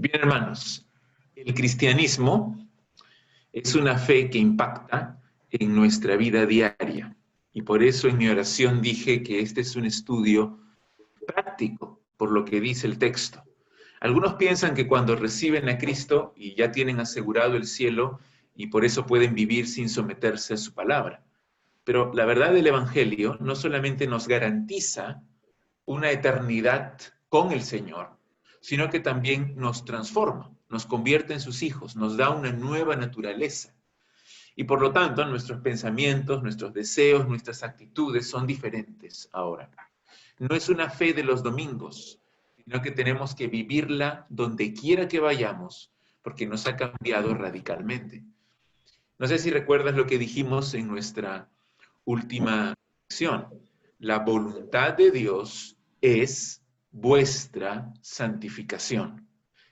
Bien, hermanos, el cristianismo es una fe que impacta en nuestra vida diaria. Y por eso en mi oración dije que este es un estudio práctico, por lo que dice el texto. Algunos piensan que cuando reciben a Cristo y ya tienen asegurado el cielo y por eso pueden vivir sin someterse a su palabra. Pero la verdad del Evangelio no solamente nos garantiza una eternidad con el Señor, sino que también nos transforma, nos convierte en sus hijos, nos da una nueva naturaleza. Y por lo tanto, nuestros pensamientos, nuestros deseos, nuestras actitudes son diferentes ahora. No es una fe de los domingos, sino que tenemos que vivirla donde quiera que vayamos, porque nos ha cambiado radicalmente. No sé si recuerdas lo que dijimos en nuestra última lección. La voluntad de Dios es vuestra santificación.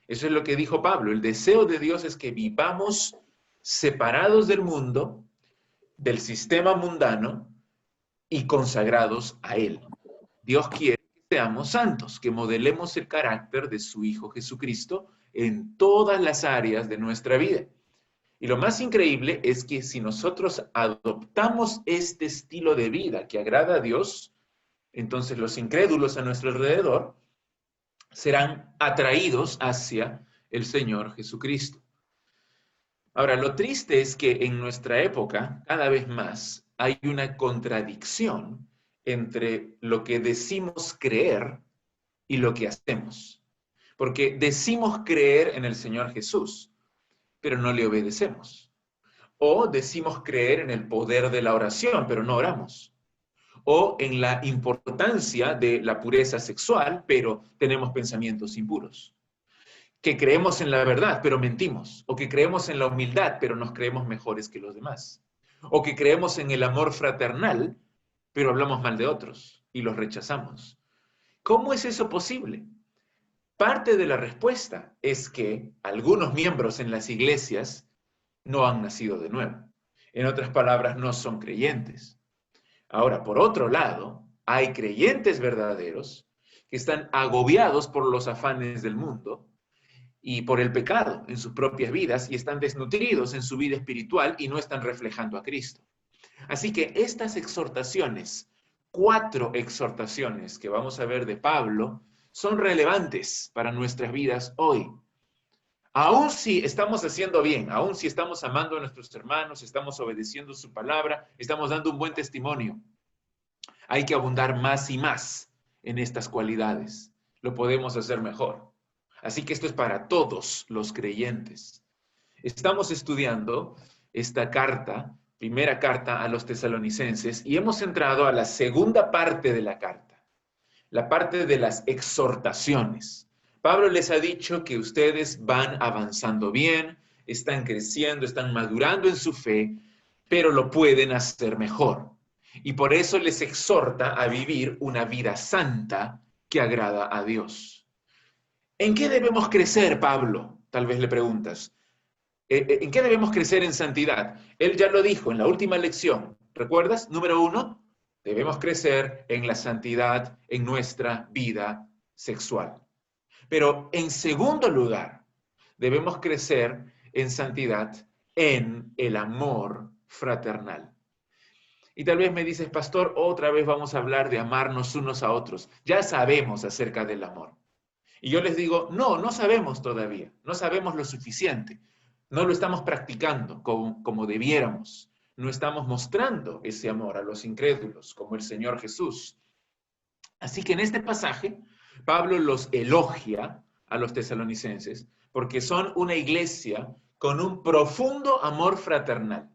Eso es lo que dijo Pablo. El deseo de Dios es que vivamos separados del mundo, del sistema mundano y consagrados a Él. Dios quiere que seamos santos, que modelemos el carácter de su Hijo Jesucristo en todas las áreas de nuestra vida. Y lo más increíble es que si nosotros adoptamos este estilo de vida que agrada a Dios, entonces los incrédulos a nuestro alrededor serán atraídos hacia el Señor Jesucristo. Ahora, lo triste es que en nuestra época, cada vez más, hay una contradicción entre lo que decimos creer y lo que hacemos. Porque decimos creer en el Señor Jesús, pero no le obedecemos. O decimos creer en el poder de la oración, pero no oramos. O en la importancia de la pureza sexual, pero tenemos pensamientos impuros. Que creemos en la verdad, pero mentimos. O que creemos en la humildad, pero nos creemos mejores que los demás. O que creemos en el amor fraternal, pero hablamos mal de otros y los rechazamos. ¿Cómo es eso posible? Parte de la respuesta es que algunos miembros en las iglesias no han nacido de nuevo. En otras palabras, no son creyentes. Ahora, por otro lado, hay creyentes verdaderos que están agobiados por los afanes del mundo y por el pecado en sus propias vidas y están desnutridos en su vida espiritual y no están reflejando a Cristo. Así que estas exhortaciones, 4 exhortaciones que vamos a ver de Pablo, son relevantes para nuestras vidas hoy. Aún si estamos haciendo bien, aún si estamos amando a nuestros hermanos, estamos obedeciendo su palabra, estamos dando un buen testimonio, hay que abundar más y más en estas cualidades. Lo podemos hacer mejor. Así que esto es para todos los creyentes. Estamos estudiando esta carta, primera carta a los tesalonicenses, y hemos entrado a la segunda parte de la carta, la parte de las exhortaciones. Pablo les ha dicho que ustedes van avanzando bien, están creciendo, están madurando en su fe, pero lo pueden hacer mejor. Y por eso les exhorta a vivir una vida santa que agrada a Dios. ¿En qué debemos crecer, Pablo? Tal vez le preguntas. ¿En qué debemos crecer en santidad? Él ya lo dijo en la última lección. ¿Recuerdas? Número 1, debemos crecer en la santidad en nuestra vida sexual. Pero en segundo lugar, debemos crecer en santidad en el amor fraternal. Y tal vez me dices, pastor, otra vez vamos a hablar de amarnos unos a otros. Ya sabemos acerca del amor. Y yo les digo, no sabemos todavía, no sabemos lo suficiente. No lo estamos practicando como debiéramos. No estamos mostrando ese amor a los incrédulos como el Señor Jesús. Así que en este pasaje, Pablo los elogia a los tesalonicenses porque son una iglesia con un profundo amor fraternal.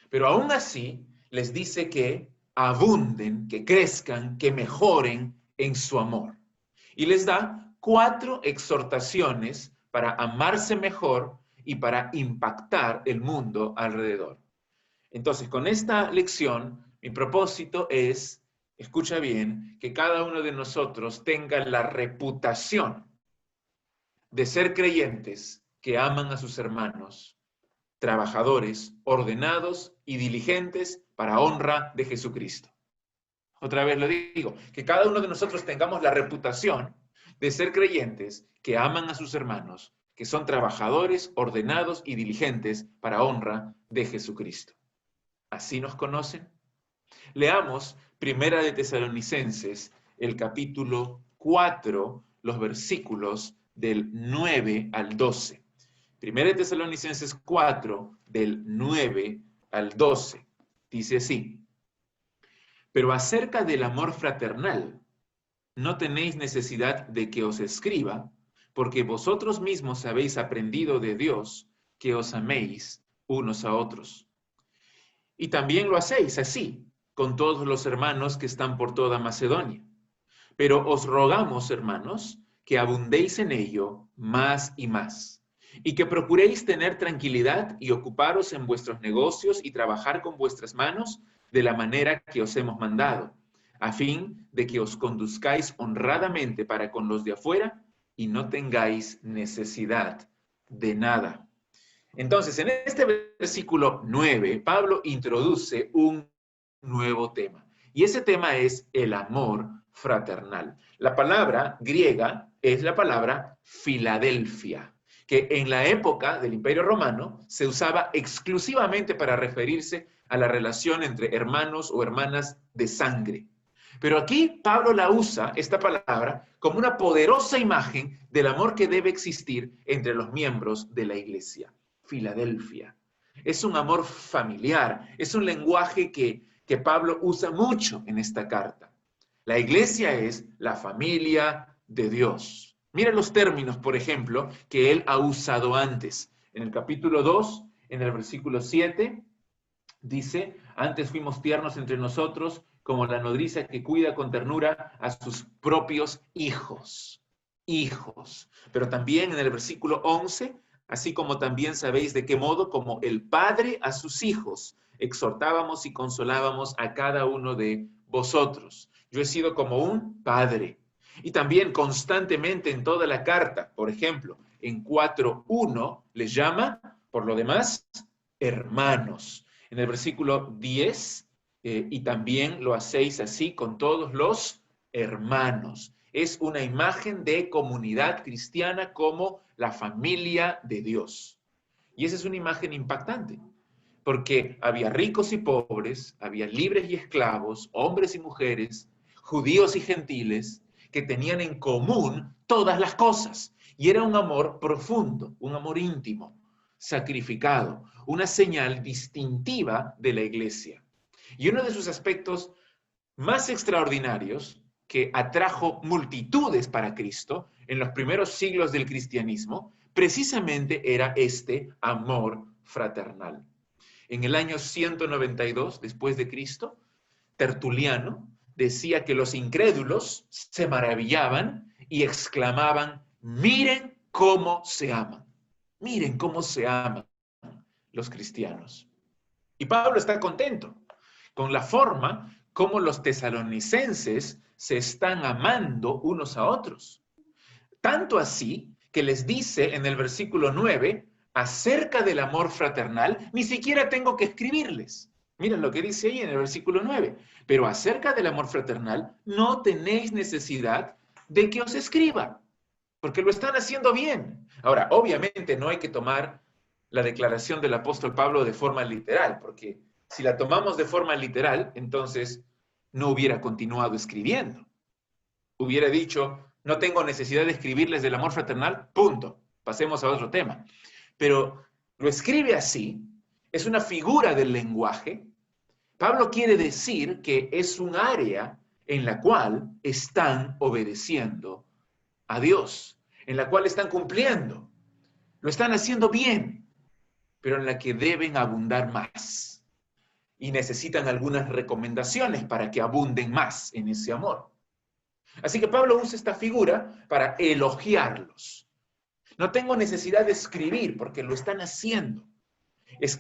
Pero aún así, les dice que abunden, que crezcan, que mejoren en su amor. Y les da 4 exhortaciones para amarse mejor y para impactar el mundo alrededor. Entonces, con esta lección, mi propósito es, escucha bien, que cada uno de nosotros tenga la reputación de ser creyentes que aman a sus hermanos, trabajadores, ordenados y diligentes para honra de Jesucristo. Otra vez lo digo, que cada uno de nosotros tengamos la reputación de ser creyentes que aman a sus hermanos, que son trabajadores, ordenados y diligentes para honra de Jesucristo. ¿Así nos conocen? Leamos Primera de Tesalonicenses, el capítulo 4, los versículos del 9 al 12. Primera de Tesalonicenses 4, del 9 al 12. Dice así: pero acerca del amor fraternal, no tenéis necesidad de que os escriba, porque vosotros mismos habéis aprendido de Dios que os améis unos a otros. Y también lo hacéis así con todos los hermanos que están por toda Macedonia. Pero os rogamos, hermanos, que abundéis en ello más y más, y que procuréis tener tranquilidad y ocuparos en vuestros negocios y trabajar con vuestras manos de la manera que os hemos mandado, a fin de que os conduzcáis honradamente para con los de afuera y no tengáis necesidad de nada. Entonces, en este versículo 9, Pablo introduce un nuevo tema, y ese tema es el amor fraternal. La palabra griega es la palabra Filadelfia, que en la época del Imperio Romano se usaba exclusivamente para referirse a la relación entre hermanos o hermanas de sangre. Pero aquí Pablo la usa, esta palabra, como una poderosa imagen del amor que debe existir entre los miembros de la iglesia. Filadelfia. Es un amor familiar, es un lenguaje que Pablo usa mucho en esta carta. La iglesia es la familia de Dios. Mira los términos, por ejemplo, que él ha usado antes. En el capítulo 2, en el versículo 7, dice: antes fuimos tiernos entre nosotros, como la nodriza que cuida con ternura a sus propios hijos. Hijos. Pero también en el versículo 11, así como también sabéis de qué modo, como el Padre a sus hijos, exhortábamos y consolábamos a cada uno de vosotros. Yo he sido como un padre. Y también constantemente en toda la carta, por ejemplo, en 4:1 les llama, por lo demás, hermanos. En el versículo 10, y también lo hacéis así con todos los hermanos. Es una imagen de comunidad cristiana como la familia de Dios. Y esa es una imagen impactante, porque había ricos y pobres, había libres y esclavos, hombres y mujeres, judíos y gentiles, que tenían en común todas las cosas. Y era un amor profundo, un amor íntimo, sacrificado, una señal distintiva de la iglesia. Y uno de sus aspectos más extraordinarios, que atrajo multitudes para Cristo en los primeros siglos del cristianismo, precisamente era este amor fraternal. En el año 192 después de Cristo, Tertuliano decía que los incrédulos se maravillaban y exclamaban: miren cómo se aman, miren cómo se aman los cristianos. Y Pablo está contento con la forma como los tesalonicenses se están amando unos a otros. Tanto así que les dice en el versículo 9, acerca del amor fraternal, ni siquiera tengo que escribirles. Miren lo que dice ahí en el versículo 9. Pero acerca del amor fraternal, no tenéis necesidad de que os escriba, porque lo están haciendo bien. Ahora, obviamente no hay que tomar la declaración del apóstol Pablo de forma literal, porque si la tomamos de forma literal, entonces no hubiera continuado escribiendo. Hubiera dicho: no tengo necesidad de escribirles del amor fraternal, punto. Pasemos a otro tema. Pero lo escribe así, es una figura del lenguaje. Pablo quiere decir que es un área en la cual están obedeciendo a Dios, en la cual están cumpliendo, lo están haciendo bien, pero en la que deben abundar más. Y necesitan algunas recomendaciones para que abunden más en ese amor. Así que Pablo usa esta figura para elogiarlos. No tengo necesidad de escribir porque lo están haciendo.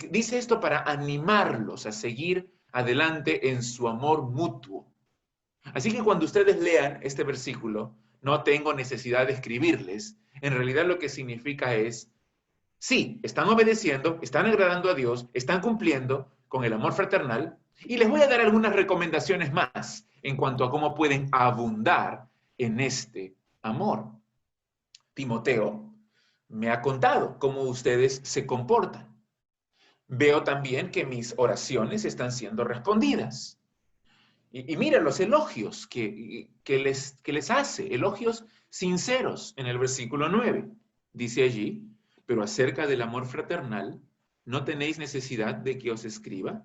Dice esto para animarlos a seguir adelante en su amor mutuo. Así que cuando ustedes lean este versículo, no tengo necesidad de escribirles, en realidad lo que significa es: sí, están obedeciendo, están agradando a Dios, están cumpliendo con el amor fraternal, y les voy a dar algunas recomendaciones más en cuanto a cómo pueden abundar en este amor. Timoteo me ha contado cómo ustedes se comportan. Veo también que mis oraciones están siendo respondidas. Y mira los elogios que les hace, elogios sinceros en el versículo 9. Dice allí, pero acerca del amor fraternal, ¿no tenéis necesidad de que os escriba?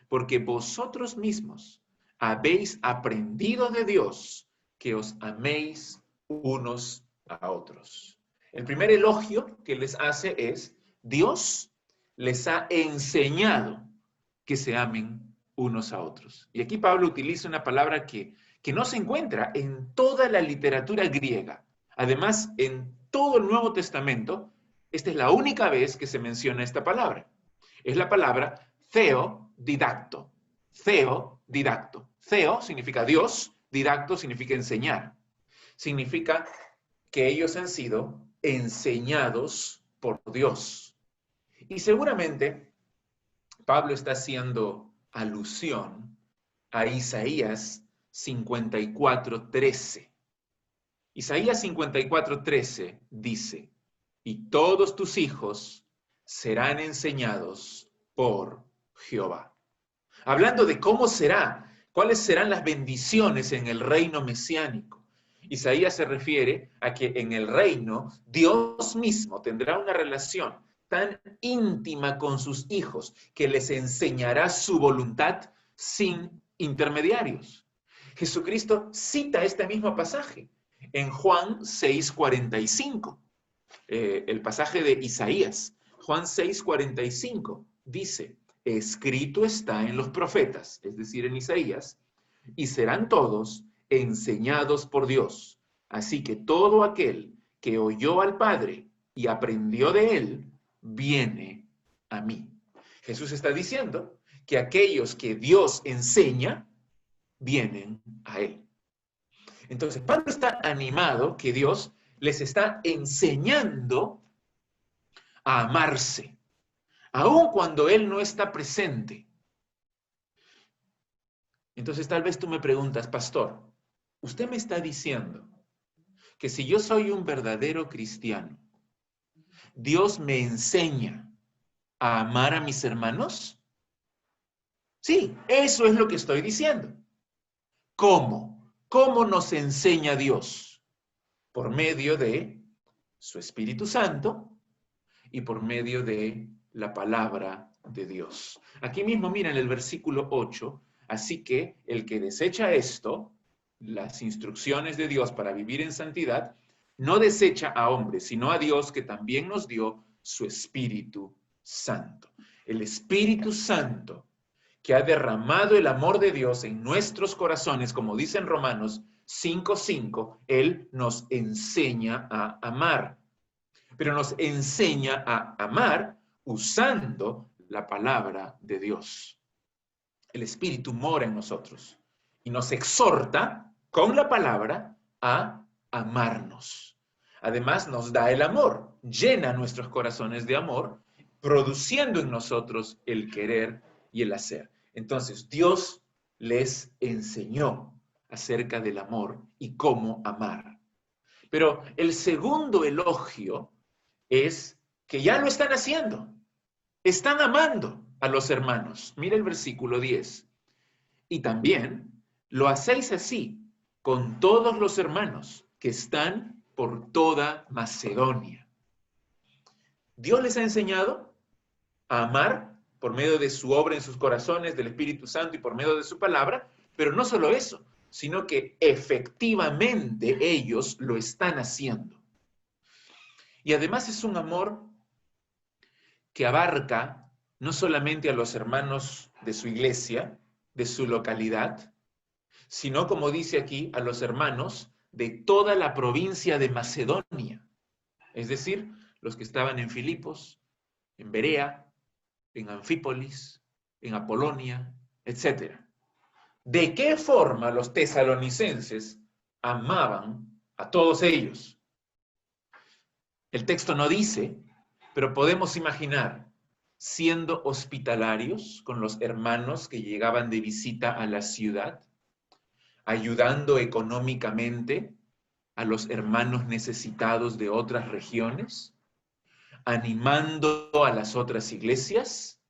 Porque vosotros mismos habéis aprendido de Dios que os améis unos a otros. El primer elogio que les hace es, Dios les ha enseñado que se amen unos a otros. Y aquí Pablo utiliza una palabra que no se encuentra en toda la literatura griega. Además, en todo el Nuevo Testamento, esta es la única vez que se menciona esta palabra. Es la palabra theodidacto. Theodidacto. Theo significa Dios, didacto significa enseñar. Significa que ellos han sido enseñados por Dios. Y seguramente Pablo está haciendo alusión a Isaías 54:13. Isaías 54:13 dice, y todos tus hijos serán enseñados por Jehová. Hablando de cómo será, cuáles serán las bendiciones en el reino mesiánico. Isaías se refiere a que en el reino Dios mismo tendrá una relación tan íntima con sus hijos que les enseñará su voluntad sin intermediarios. Jesucristo cita este mismo pasaje en Juan 6:45, el pasaje de Isaías. Juan 6:45 dice, escrito está en los profetas, es decir, en Isaías, y serán todos enseñados por Dios. Así que todo aquel que oyó al Padre y aprendió de él, viene a mí. Jesús está diciendo que aquellos que Dios enseña, vienen a él. Entonces, Pablo está animado que Dios les está enseñando a amarse, aun cuando él no está presente. Entonces, tal vez tú me preguntas, pastor, usted me está diciendo que si yo soy un verdadero cristiano, ¿Dios me enseña a amar a mis hermanos? Sí, eso es lo que estoy diciendo. ¿Cómo? ¿Cómo nos enseña Dios? Por medio de su Espíritu Santo y por medio de la palabra de Dios. Aquí mismo, mira en el versículo 8, así que el que desecha esto, las instrucciones de Dios para vivir en santidad, no desecha a hombres, sino a Dios que también nos dio su Espíritu Santo. El Espíritu Santo que ha derramado el amor de Dios en nuestros corazones, como dice en Romanos 5:5, Él nos enseña a amar. Pero nos enseña a amar usando la palabra de Dios. El Espíritu mora en nosotros y nos exhorta con la palabra a amarnos. Además nos da el amor, llena nuestros corazones de amor, produciendo en nosotros el querer y el hacer. Entonces Dios les enseñó acerca del amor y cómo amar. Pero el segundo elogio es que ya lo están haciendo. Están amando a los hermanos. Mira el versículo 10. Y también lo hacéis así con todos los hermanos que están por toda Macedonia. Dios les ha enseñado a amar por medio de su obra en sus corazones, del Espíritu Santo y por medio de su palabra, pero no solo eso, sino que efectivamente ellos lo están haciendo. Y además es un amor que abarca no solamente a los hermanos de su iglesia, de su localidad, sino, como dice aquí, a los hermanos de toda la provincia de Macedonia. Es decir, los que estaban en Filipos, en Berea, en Anfípolis, en Apolonia, etc. ¿De qué forma los tesalonicenses amaban a todos ellos? El texto no dice, pero podemos imaginar siendo hospitalarios con los hermanos que llegaban de visita a la ciudad, ayudando económicamente a los hermanos necesitados de otras regiones, animando a las otras iglesias,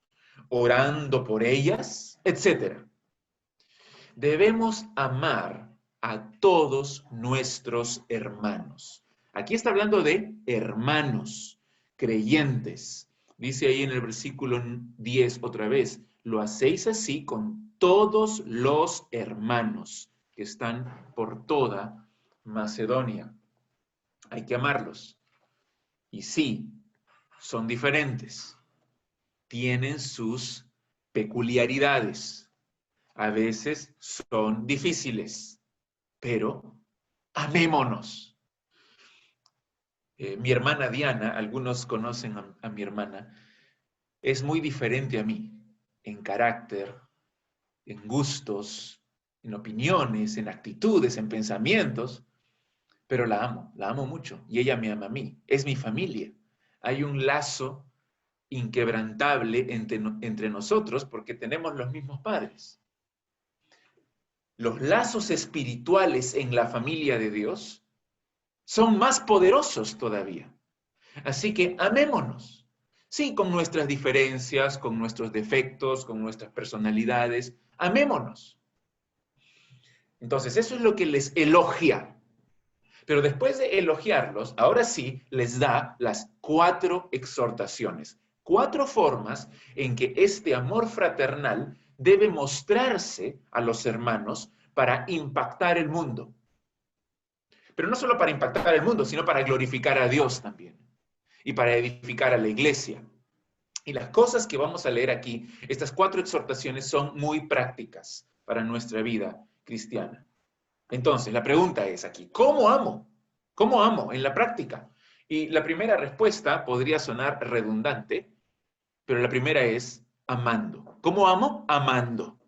orando por ellas, etc. Debemos amar a todos nuestros hermanos. Aquí está hablando de hermanos, creyentes. Dice ahí en el versículo 10 otra vez, lo hacéis así con todos los hermanos que están por toda Macedonia. Hay que amarlos. Y sí, son diferentes. Tienen sus peculiaridades. A veces son difíciles, pero amémonos. Mi hermana Diana, algunos conocen a mi hermana, es muy diferente a mí en carácter, en gustos, en opiniones, en actitudes, en pensamientos, pero la amo mucho y ella me ama a mí, es mi familia. Hay un lazo inquebrantable entre nosotros porque tenemos los mismos padres. Los lazos espirituales en la familia de Dios son más poderosos todavía. Así que amémonos. Sí, con nuestras diferencias, con nuestros defectos, con nuestras personalidades, amémonos. Entonces, eso es lo que les elogia. Pero después de elogiarlos, ahora sí les da las 4 exhortaciones, 4 formas en que este amor fraternal debe mostrarse a los hermanos para impactar el mundo. Pero no solo para impactar el mundo, sino para glorificar a Dios también y para edificar a la iglesia. Y las cosas que vamos a leer aquí, estas 4 exhortaciones son muy prácticas para nuestra vida cristiana. Entonces, la pregunta es aquí, ¿cómo amo? ¿Cómo amo en la práctica? Y la primera respuesta podría sonar redundante, pero la primera es amando. ¿Cómo amo? Amando.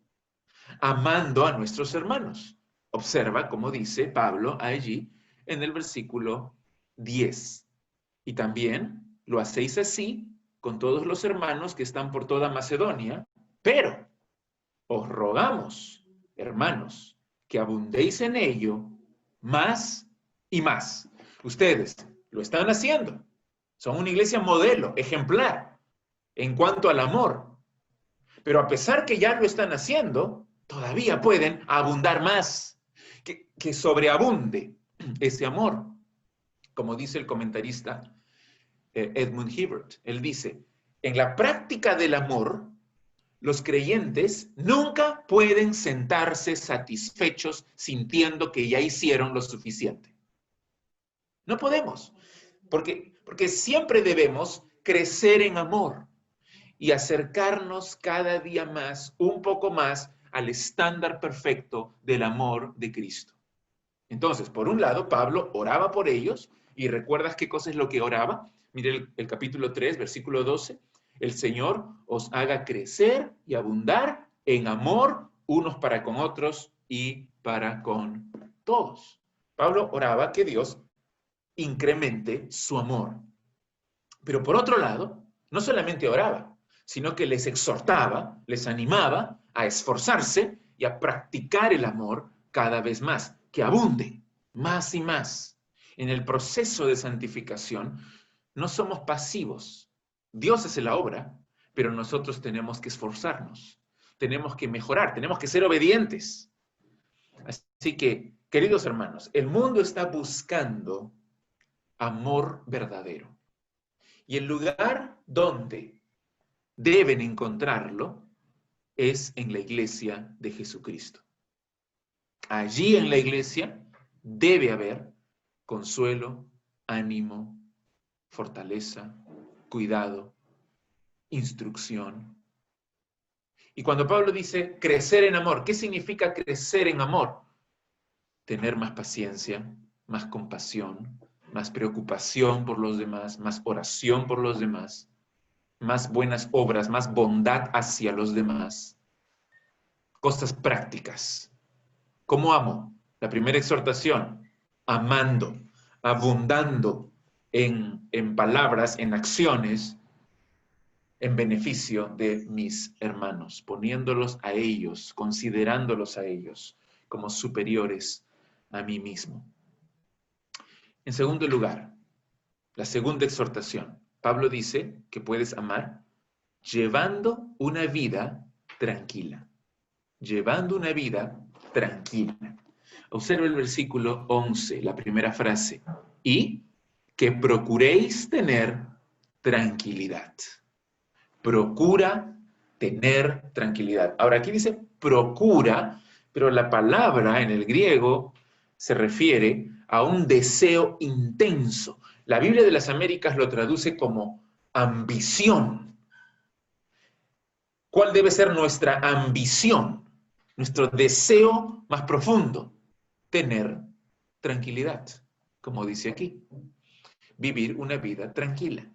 Amando a nuestros hermanos. Observa cómo dice Pablo allí en el versículo 10. Y también lo hacéis así con todos los hermanos que están por toda Macedonia, pero os rogamos, hermanos, que abundéis en ello más y más. Ustedes lo están haciendo. Son una iglesia modelo, ejemplar, en cuanto al amor. Pero a pesar que ya lo están haciendo, todavía pueden abundar más, que sobreabunde ese amor. Como dice el comentarista Edmund Hibbert, él dice, en la práctica del amor, los creyentes nunca pueden sentarse satisfechos sintiendo que ya hicieron lo suficiente. No podemos, porque siempre debemos crecer en amor y acercarnos cada día más, un poco más, al estándar perfecto del amor de Cristo. Entonces, por un lado, Pablo oraba por ellos, y ¿recuerdas qué cosa es lo que oraba? Mire el capítulo 3, versículo 12. El Señor os haga crecer y abundar en amor unos para con otros y para con todos. Pablo oraba que Dios incremente su amor. Pero por otro lado, no solamente oraba, sino que les exhortaba, les animaba a esforzarse y a practicar el amor cada vez más, que abunde más y más. En el proceso de santificación no somos pasivos. Dios hace la obra, pero nosotros tenemos que esforzarnos, tenemos que mejorar, tenemos que ser obedientes. Así que, queridos hermanos, el mundo está buscando amor verdadero. Y el lugar donde deben encontrarlo es en la iglesia de Jesucristo. Allí en la iglesia debe haber consuelo, ánimo, fortaleza, cuidado, instrucción. Y cuando Pablo dice crecer en amor, ¿qué significa crecer en amor? Tener más paciencia, más compasión, más preocupación por los demás, más oración por los demás, más buenas obras, más bondad hacia los demás. Cosas prácticas. ¿Cómo amo? La primera exhortación, amando, abundando en palabras, en acciones, en beneficio de mis hermanos, poniéndolos a ellos, considerándolos a ellos como superiores a mí mismo. En segundo lugar, la segunda exhortación. Pablo dice que puedes amar llevando una vida tranquila. Llevando una vida tranquila. Observa el versículo 11, la primera frase. Y que procuréis tener tranquilidad. Procura tener tranquilidad. Ahora, aquí dice procura, pero la palabra en el griego se refiere a un deseo intenso. La Biblia de las Américas lo traduce como ambición. ¿Cuál debe ser nuestra ambición? Nuestro deseo más profundo. Tener tranquilidad, como dice aquí. Vivir una vida tranquila.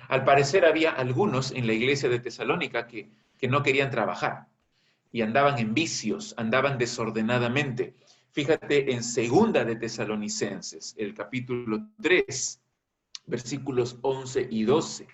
Al parecer había algunos en la iglesia de Tesalónica que no querían trabajar y andaban en vicios, andaban desordenadamente. Fíjate en segunda de Tesalonicenses, el capítulo 3, versículos 11 y 12.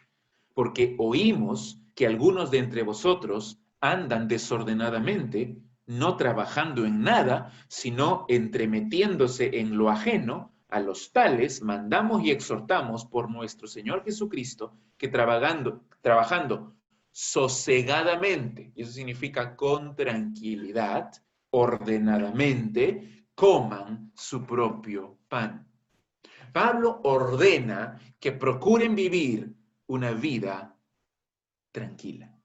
Porque oímos que algunos de entre vosotros andan desordenadamente, no trabajando en nada, sino entremetiéndose en lo ajeno. A los tales mandamos y exhortamos por nuestro Señor Jesucristo que trabajando sosegadamente, y eso significa con tranquilidad, ordenadamente, coman su propio pan. Pablo ordena que procuren vivir una vida tranquila.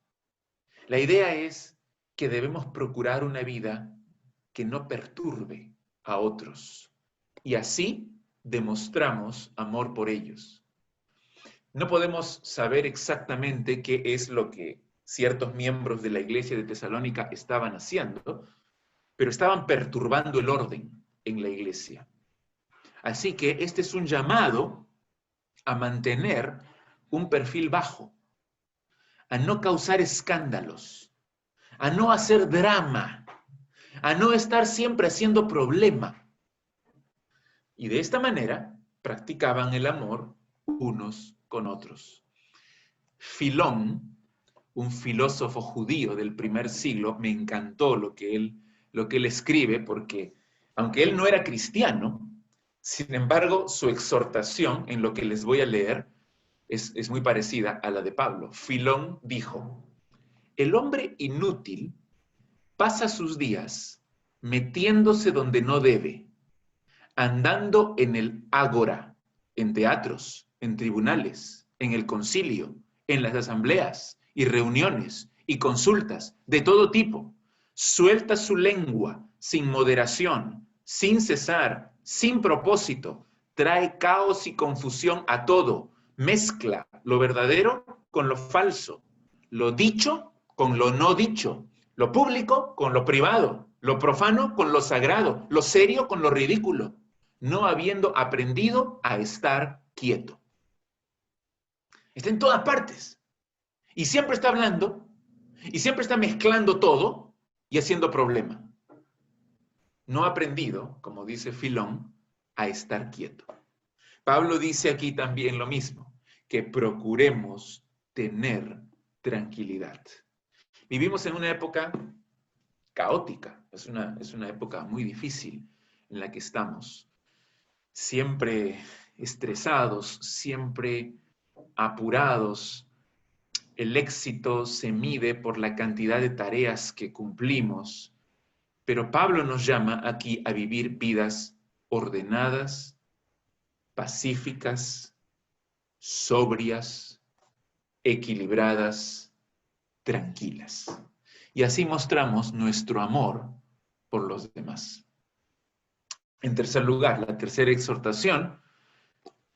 La idea es que debemos procurar una vida que no perturbe a otros y así demostramos amor por ellos. No podemos saber exactamente qué es lo que ciertos miembros de la iglesia de Tesalónica estaban haciendo, pero estaban perturbando el orden en la iglesia. Así que este es un llamado a mantener un perfil bajo, a no causar escándalos, a no hacer drama, a no estar siempre haciendo problema. Y de esta manera practicaban el amor unos con otros. Filón, un filósofo judío del primer siglo, me encantó lo que él escribe, porque aunque él no era cristiano, sin embargo, su exhortación en lo que les voy a leer es muy parecida a la de Pablo. Filón dijo: el hombre inútil pasa sus días metiéndose donde no debe, andando en el ágora, en teatros, en tribunales, en el concilio, en las asambleas y reuniones y consultas de todo tipo. Suelta su lengua sin moderación, sin cesar, sin propósito. Trae caos y confusión a todo. Mezcla lo verdadero con lo falso, lo dicho con lo no dicho, lo público con lo privado, lo profano con lo sagrado, lo serio con lo ridículo, no habiendo aprendido a estar quieto. Está en todas partes. Y siempre está hablando, y siempre está mezclando todo y haciendo problema. No ha aprendido, como dice Filón, a estar quieto. Pablo dice aquí también lo mismo, que procuremos tener tranquilidad. Vivimos en una época caótica, es una época muy difícil en la que estamos, siempre estresados, siempre apurados. El éxito se mide por la cantidad de tareas que cumplimos, pero Pablo nos llama aquí a vivir vidas ordenadas, pacíficas, sobrias, equilibradas, tranquilas. Y así mostramos nuestro amor por los demás. En tercer lugar, la tercera exhortación,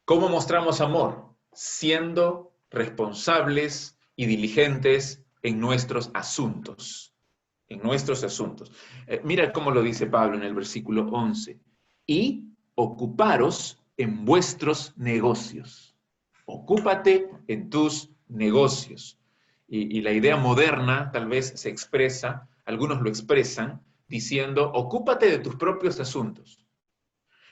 ¿cómo mostramos amor? Siendo responsables y diligentes en nuestros asuntos. En nuestros asuntos. Mira cómo lo dice Pablo en el versículo 11. Y ocuparos en vuestros negocios. Ocúpate en tus negocios. Y la idea moderna tal vez se expresa, algunos lo expresan, diciendo, ocúpate de tus propios asuntos.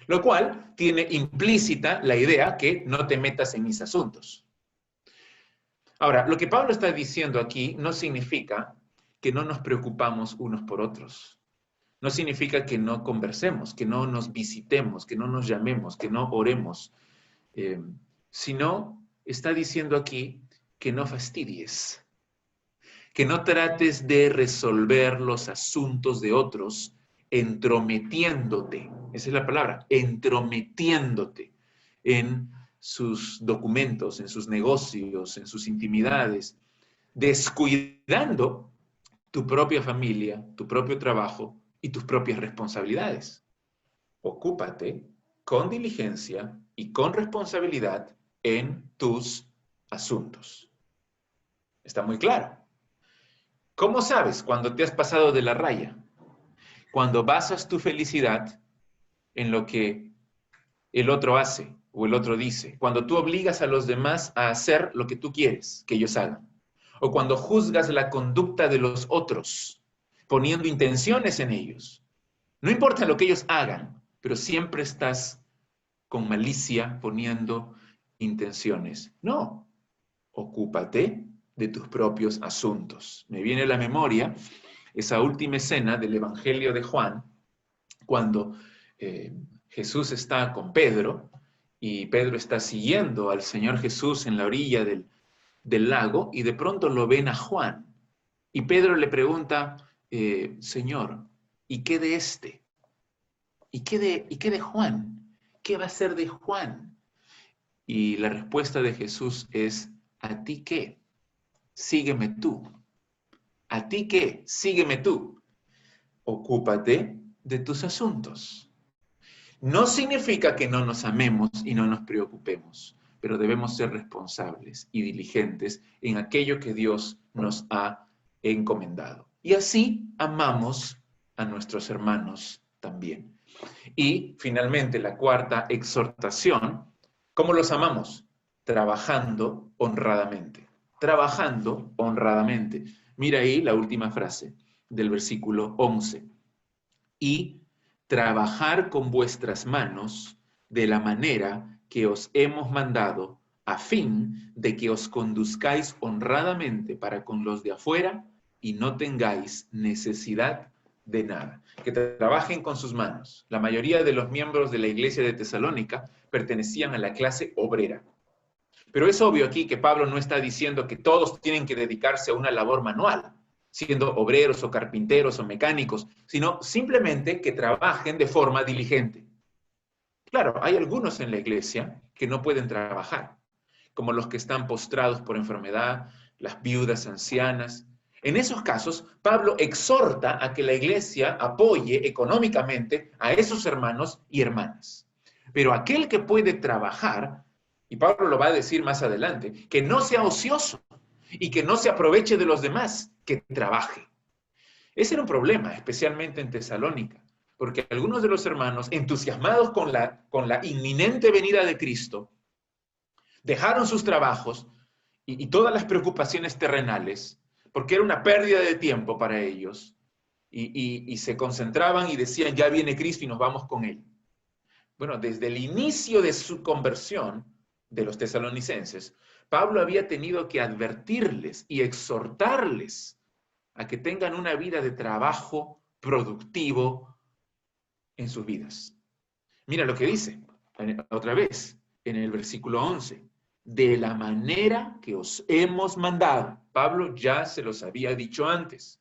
Lo cual tiene implícita la idea que no te metas en mis asuntos. Ahora, lo que Pablo está diciendo aquí no significa que no nos preocupamos unos por otros. No significa que no conversemos, que no nos visitemos, que no nos llamemos, que no oremos, sino está diciendo aquí que no fastidies, que no trates de resolver los asuntos de otros entrometiéndote. Esa es la palabra, entrometiéndote en sus documentos, en sus negocios, en sus intimidades, descuidando tu propia familia, tu propio trabajo y tus propias responsabilidades. Ocúpate con diligencia y con responsabilidad en tus asuntos. Está muy claro. ¿Cómo sabes cuando te has pasado de la raya? Cuando basas tu felicidad en lo que el otro hace o el otro dice. Cuando tú obligas a los demás a hacer lo que tú quieres que ellos hagan. O cuando juzgas la conducta de los otros, poniendo intenciones en ellos. No importa lo que ellos hagan, pero siempre estás con malicia poniendo intenciones. No, ocúpate de tus propios asuntos. Me viene a la memoria esa última escena del Evangelio de Juan, cuando Jesús está con Pedro y Pedro está siguiendo al Señor Jesús en la orilla del lago y de pronto lo ven a Juan. Y Pedro le pregunta, Señor, ¿y qué de este? ¿Y qué de Juan? ¿Qué va a ser de Juan? Y la respuesta de Jesús es, ¿a ti qué? Sígueme tú. ¿A ti qué? Sígueme tú. Ocúpate de tus asuntos. No significa que no nos amemos y no nos preocupemos, pero debemos ser responsables y diligentes en aquello que Dios nos ha encomendado. Y así amamos a nuestros hermanos también. Y finalmente, la cuarta exhortación, ¿cómo los amamos? Trabajando honradamente. Trabajando honradamente. Mira ahí la última frase del versículo 11. Y trabajar con vuestras manos de la manera que os hemos mandado, a fin de que os conduzcáis honradamente para con los de afuera y no tengáis necesidad de nada. Que trabajen con sus manos. La mayoría de los miembros de la iglesia de Tesalónica pertenecían a la clase obrera. Pero es obvio aquí que Pablo no está diciendo que todos tienen que dedicarse a una labor manual, siendo obreros o carpinteros o mecánicos, sino simplemente que trabajen de forma diligente. Claro, hay algunos en la iglesia que no pueden trabajar, como los que están postrados por enfermedad, las viudas ancianas. En esos casos, Pablo exhorta a que la iglesia apoye económicamente a esos hermanos y hermanas. Pero aquel que puede trabajar, y Pablo lo va a decir más adelante, que no sea ocioso y que no se aproveche de los demás, que trabaje. Ese era un problema, especialmente en Tesalónica, porque algunos de los hermanos, entusiasmados con la inminente venida de Cristo, dejaron sus trabajos y todas las preocupaciones terrenales, porque era una pérdida de tiempo para ellos, y se concentraban y decían, ya viene Cristo y nos vamos con Él. Bueno, desde el inicio de su conversión de los tesalonicenses, Pablo había tenido que advertirles y exhortarles a que tengan una vida de trabajo productivo en sus vidas. Mira lo que dice, otra vez, en el versículo 11. De la manera que os hemos mandado. Pablo ya se los había dicho antes.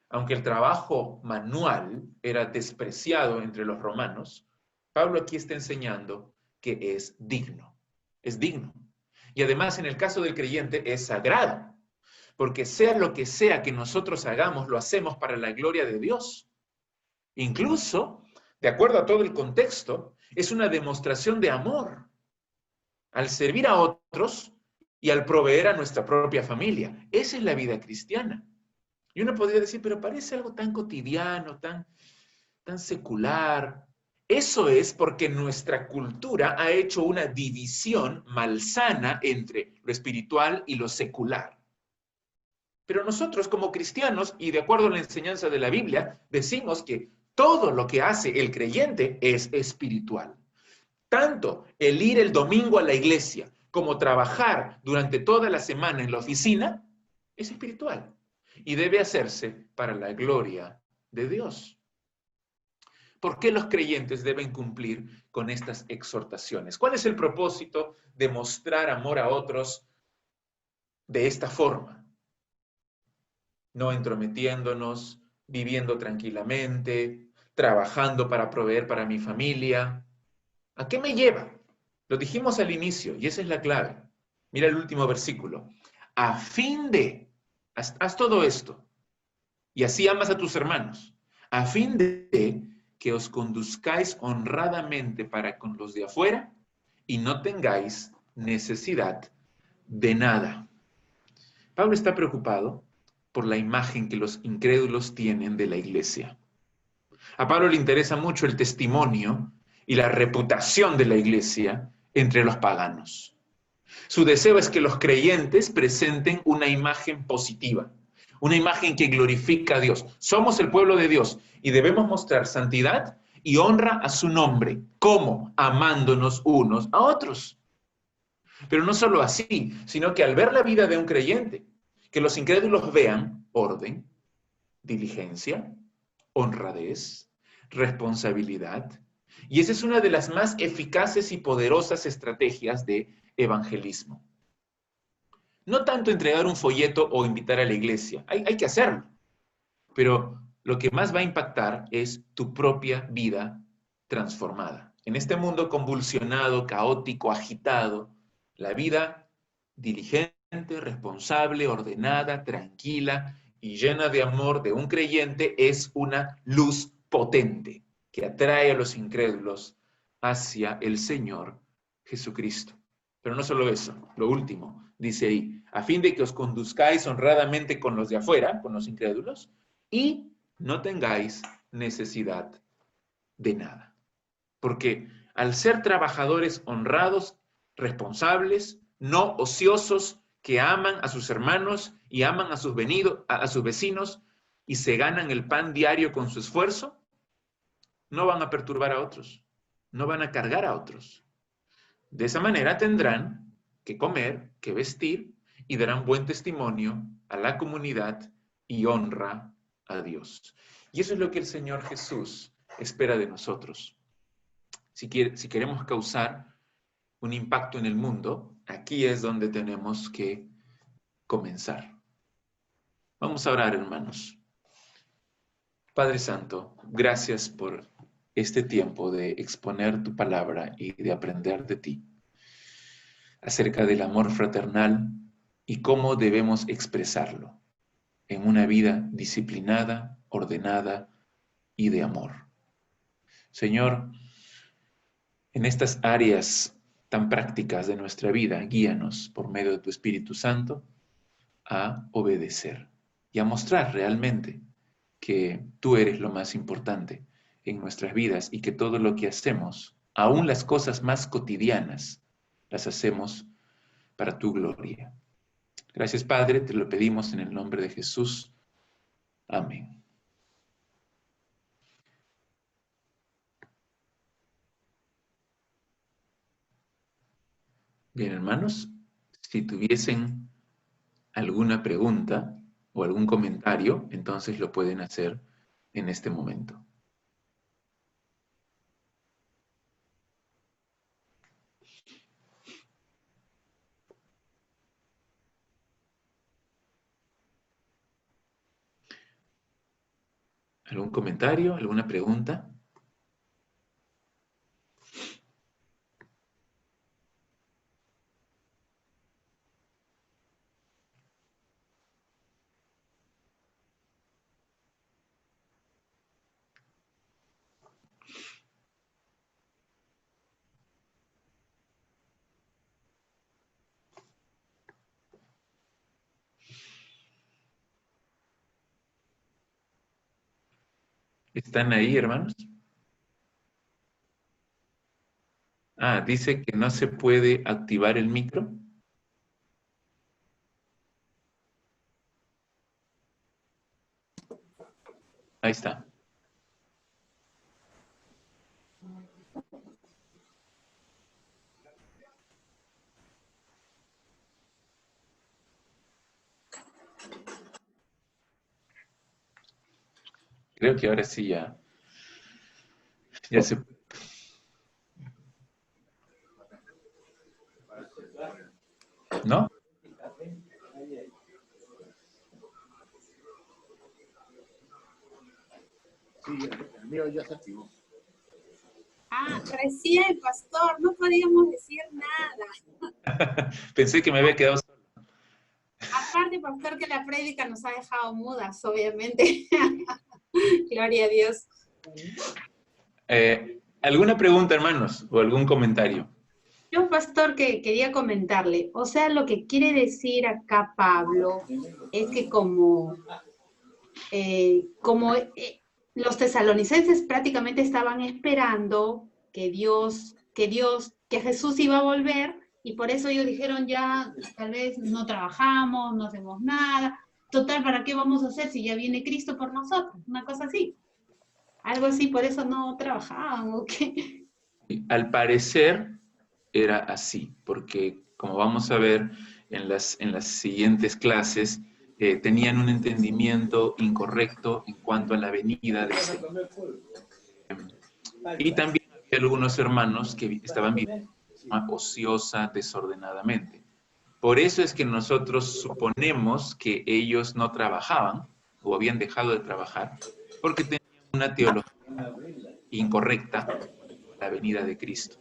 Aunque el trabajo manual era despreciado entre los romanos, Pablo aquí está enseñando que es digno. Es digno. Y además, en el caso del creyente, es sagrado. Porque sea lo que sea que nosotros hagamos, lo hacemos para la gloria de Dios. Incluso, de acuerdo a todo el contexto, es una demostración de amor al servir a otros y al proveer a nuestra propia familia. Esa es la vida cristiana. Y uno podría decir, pero parece algo tan cotidiano, tan secular. Eso es porque nuestra cultura ha hecho una división malsana entre lo espiritual y lo secular. Pero nosotros como cristianos, y de acuerdo a la enseñanza de la Biblia, decimos que todo lo que hace el creyente es espiritual. Tanto el ir el domingo a la iglesia como trabajar durante toda la semana en la oficina es espiritual y debe hacerse para la gloria de Dios. ¿Por qué los creyentes deben cumplir con estas exhortaciones? ¿Cuál es el propósito de mostrar amor a otros de esta forma? No entrometiéndonos, viviendo tranquilamente, trabajando para proveer para mi familia. ¿A qué me lleva? Lo dijimos al inicio y esa es la clave. Mira el último versículo. A fin de, haz todo esto y así amas a tus hermanos, a fin de que os conduzcáis honradamente para con los de afuera y no tengáis necesidad de nada. Pablo está preocupado por la imagen que los incrédulos tienen de la iglesia. A Pablo le interesa mucho el testimonio y la reputación de la iglesia entre los paganos. Su deseo es que los creyentes presenten una imagen positiva, una imagen que glorifica a Dios. Somos el pueblo de Dios y debemos mostrar santidad y honra a su nombre. ¿Cómo? Amándonos unos a otros. Pero no solo así, sino que al ver la vida de un creyente, que los incrédulos vean orden, diligencia, honradez, responsabilidad. Y esa es una de las más eficaces y poderosas estrategias de evangelismo. No tanto entregar un folleto o invitar a la iglesia, hay que hacerlo, pero lo que más va a impactar es tu propia vida transformada. En este mundo convulsionado, caótico, agitado, la vida diligente, responsable, ordenada, tranquila y llena de amor de un creyente es una luz potente que atrae a los incrédulos hacia el Señor Jesucristo. Pero no solo eso, lo último, dice ahí, a fin de que os conduzcáis honradamente con los de afuera, con los incrédulos, y no tengáis necesidad de nada. Porque al ser trabajadores honrados, responsables, no ociosos, que aman a sus hermanos y aman a sus vecinos y se ganan el pan diario con su esfuerzo, no van a perturbar a otros, no van a cargar a otros. De esa manera tendrán que comer, que vestir y darán buen testimonio a la comunidad y honra a Dios. Y eso es lo que el Señor Jesús espera de nosotros. Si queremos causar un impacto en el mundo, aquí es donde tenemos que comenzar. Vamos a orar, hermanos. Padre Santo, gracias por este tiempo de exponer tu palabra y de aprender de ti acerca del amor fraternal y cómo debemos expresarlo en una vida disciplinada, ordenada y de amor. Señor, en estas áreas tan prácticas de nuestra vida, guíanos por medio de tu Espíritu Santo a obedecer y a mostrar realmente que tú eres lo más importante en nuestras vidas y que todo lo que hacemos, aún las cosas más cotidianas, las hacemos para tu gloria. Gracias, Padre, te lo pedimos en el nombre de Jesús. Amén. Bien, hermanos, si tuviesen alguna pregunta o algún comentario, entonces lo pueden hacer en este momento. ¿Algún comentario? ¿Alguna pregunta? ¿Están ahí, hermanos? Ah, dice que no se puede activar el micro. Ahí está. Creo que ahora sí ya Ya se... ¿No? Sí, el mío ya se activó. Ah, recién, pastor, no podíamos decir nada. Pensé que me había quedado solo. Aparte, pastor, que la prédica nos ha dejado mudas, obviamente. Gloria a Dios. ¿Alguna pregunta, hermanos? ¿O algún comentario? Yo, pastor, que quería comentarle, o sea, lo que quiere decir acá Pablo es que los tesalonicenses prácticamente estaban esperando que Jesús iba a volver, y por eso ellos dijeron ya, tal vez no trabajamos, no hacemos nada, total, ¿para qué vamos a hacer si ya viene Cristo por nosotros? Una cosa así, algo así, por eso no trabajaban, ¿o qué? Al parecer era así, porque como vamos a ver en las siguientes clases, tenían un entendimiento incorrecto en cuanto a la venida del Señor. Y también había algunos hermanos que estaban viviendo de forma ociosa, desordenadamente. Por eso es que nosotros suponemos que ellos no trabajaban o habían dejado de trabajar, porque tenían una teología incorrecta en cuanto a la venida de Cristo.